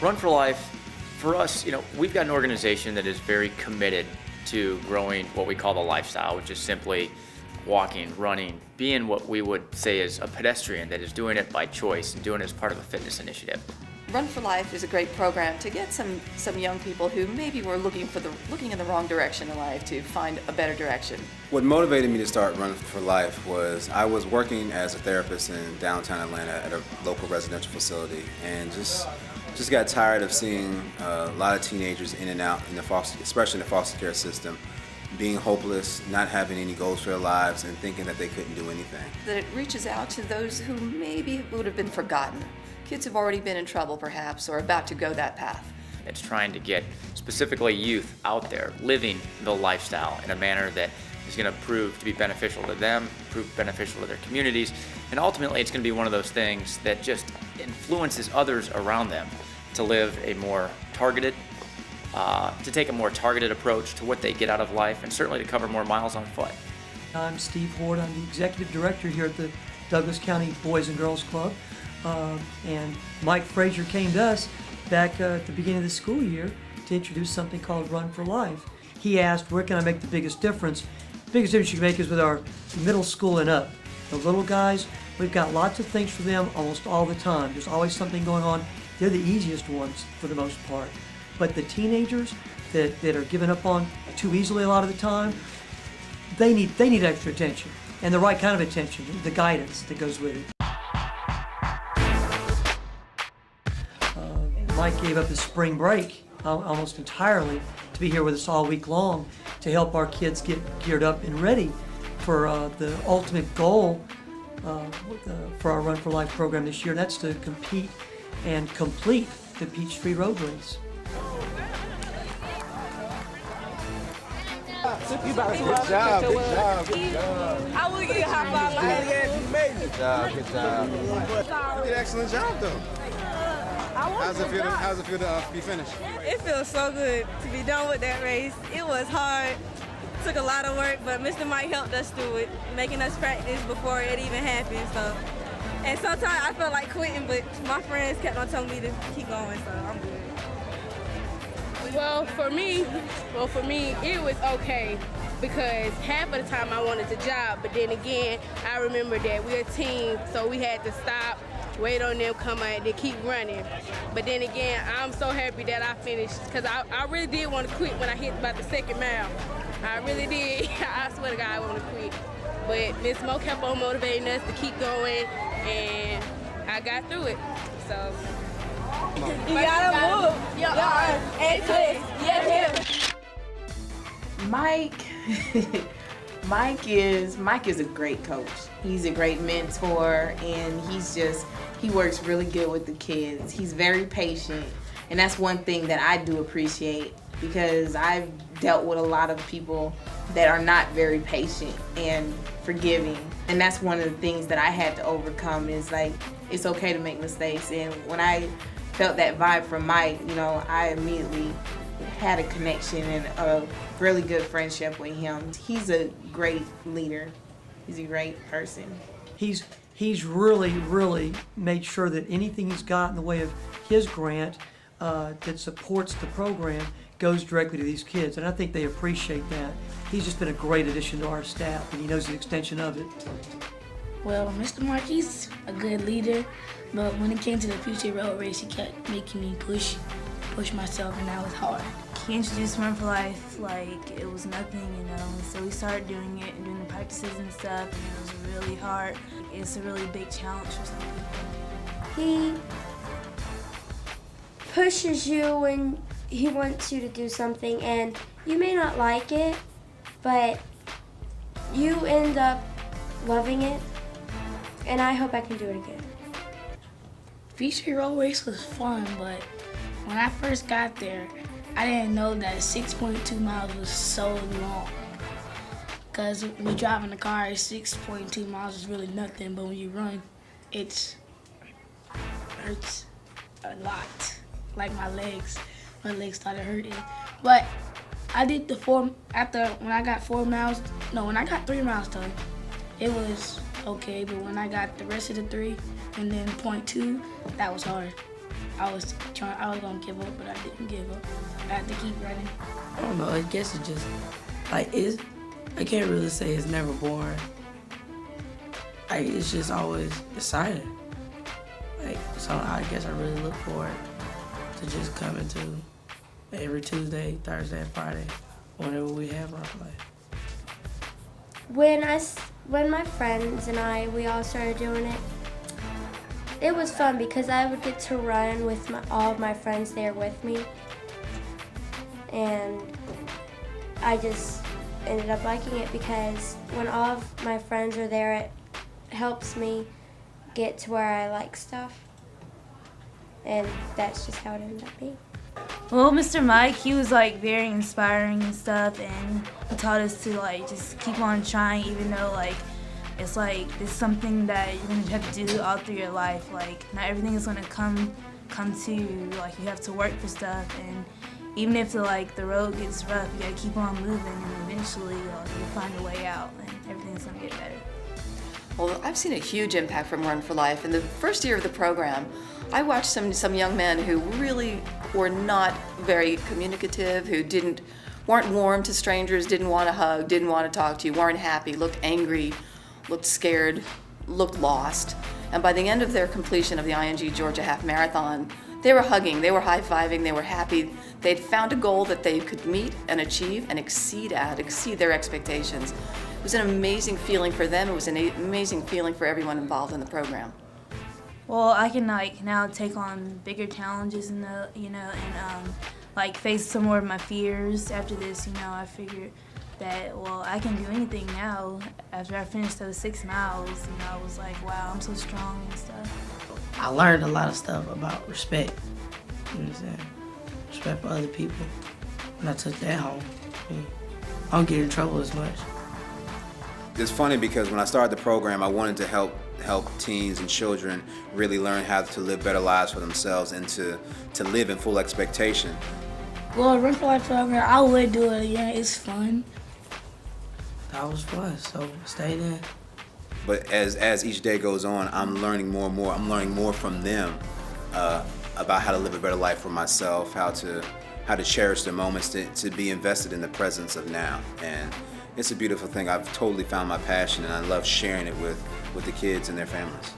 Run for Life, for us, we've got an organization that is very committed to growing what we call the lifestyle, which is simply walking, running, being what we would say is a pedestrian that is doing it by choice and doing it as part of a fitness initiative. Run for Life is a great program to get some young people who maybe were looking in the wrong direction in life to find a better direction. What motivated me to start Run for Life was I was working as a therapist in downtown Atlanta at a local residential facility, and just got tired of seeing a lot of teenagers in and out in especially in the foster care system, being hopeless, not having any goals for their lives, and thinking that they couldn't do anything. That it reaches out to those who maybe would have been forgotten. Kids who've already been in trouble perhaps, or about to go that path. It's trying to get specifically youth out there living the lifestyle in a manner that is going to prove to be beneficial to them, prove beneficial to their communities, and ultimately it's going to be one of those things that just influences others around them to live a more targeted, to take a more targeted approach to what they get out of life, and certainly to cover more miles on foot. I'm Steve Ward. I'm the executive director here at the Douglas County Boys and Girls Club. And Mike Frazier came to us back at the beginning of the school year to introduce something called Run for Life. He asked, where can I make the biggest difference? The biggest difference you can make is with our middle school and up. The little guys, we've got lots of things for them almost all the time. There's always something going on. They're the easiest ones for the most part. But the teenagers that are given up on too easily a lot of the time, they need extra attention, and the right kind of attention, the guidance that goes with it. Mike gave up his spring break almost entirely to be here with us all week long to help our kids get geared up and ready for the ultimate goal for our Run for Life program this year. That's to compete and complete the Peachtree Road Race. Good job, good job, good job. I will get high five like that. You made it. Good job. You did an excellent job, though. How's it feel to be finished? It feels so good to be done with that race. It was hard. Took a lot of work, but Mr. Mike helped us through it, making us practice before it even happened. So, and sometimes I felt like quitting, but my friends kept on telling me to keep going, so I'm good. Well, for me, it was okay because half of the time I wanted to jog, but then again, I remember that we're a team, so we had to stop, wait on them, come out, they keep running. But then again, I'm so happy that I finished because I really did want to quit when I hit about the second mile. I really did. I swear to God, I want to quit. But Miss Mo kept on motivating us to keep going, and I got through it. So. You gotta move. And twist. Yes. Mike is a great coach. He's a great mentor, and he works really good with the kids. He's very patient, and that's one thing that I do appreciate because I've dealt with a lot of people that are not very patient and forgiving, and that's one of the things that I had to overcome is like it's okay to make mistakes. And when I felt that vibe from Mike, I immediately had a connection and a really good friendship with him. He's a great leader. He's a great person. He's really made sure that anything he's got in the way of his grant that supports the program goes directly to these kids, and I think they appreciate that. He's just been a great addition to our staff, and he knows the extension of it. Well, Mr. Mark, he's a good leader, but when it came to the Peachtree Road Race, he kept making me push myself, and that was hard. He introduced Run for Life like it was nothing, so we started doing it and doing the practices and stuff, and it was really hard. It's a really big challenge for some people. He pushes you when he wants you to do something, and you may not like it, but you end up loving it, and I hope I can do it again. Peachtree Road Race was fun, but when I first got there, I didn't know that 6.2 miles was so long. Because when you drive in the car, 6.2 miles is really nothing, but when you run, it hurts a lot. Like my legs started hurting. But I did when I got 3 miles done, it was okay, but when I got the rest of the 3 and then 0.2, that was hard. I was gonna give up, but I didn't give up. I had to keep running. I don't know, I guess it just, I can't really say it's never boring. It's just always exciting. So I guess I really look forward to just coming to every Tuesday, Thursday, and Friday, whenever we have RUN4LIFE. When my friends and we all started doing it, it was fun because I would get to run with all of my friends there with me. And I just ended up liking it because when all of my friends are there, it helps me get to where I like stuff. And that's just how it ended up being. Well, Mr. Mike, he was like very inspiring and stuff, and he taught us to like just keep on trying, even though like it's something that you're gonna have to do all through your life. Like not everything is gonna come to you. Like you have to work for stuff, and even if the road gets rough, you gotta keep on moving, and eventually you'll find a way out, and everything's gonna get better. Well, I've seen a huge impact from RUN4LIFE. In the first year of the program, I watched some young men who really were not very communicative, who weren't warm to strangers, didn't want to hug, didn't want to talk to you, weren't happy, looked angry, looked scared, looked lost. And by the end of their completion of the ING Georgia Half Marathon, they were hugging, they were high-fiving, they were happy. They'd found a goal that they could meet and achieve and exceed their expectations. It was an amazing feeling for them. It was an amazing feeling for everyone involved in the program. Well, I can now take on bigger challenges and face some more of my fears. After this, I figured that I can do anything now. After I finished those 6 miles, I was like, wow, I'm so strong and stuff. I learned a lot of stuff about respect. You know what I'm saying? Respect for other people. And I took that home. I don't get in trouble as much. It's funny because when I started the program, I wanted to help teens and children really learn how to live better lives for themselves and to live in full expectation. Well, RUN4LIFE program, I would do it again. It's fun. That was fun, so stay there. But as each day goes on, I'm learning more and more. I'm learning more from them about how to live a better life for myself, how to cherish the moments, to be invested in the presence of now. And it's a beautiful thing. I've totally found my passion, and I love sharing it with the kids and their families.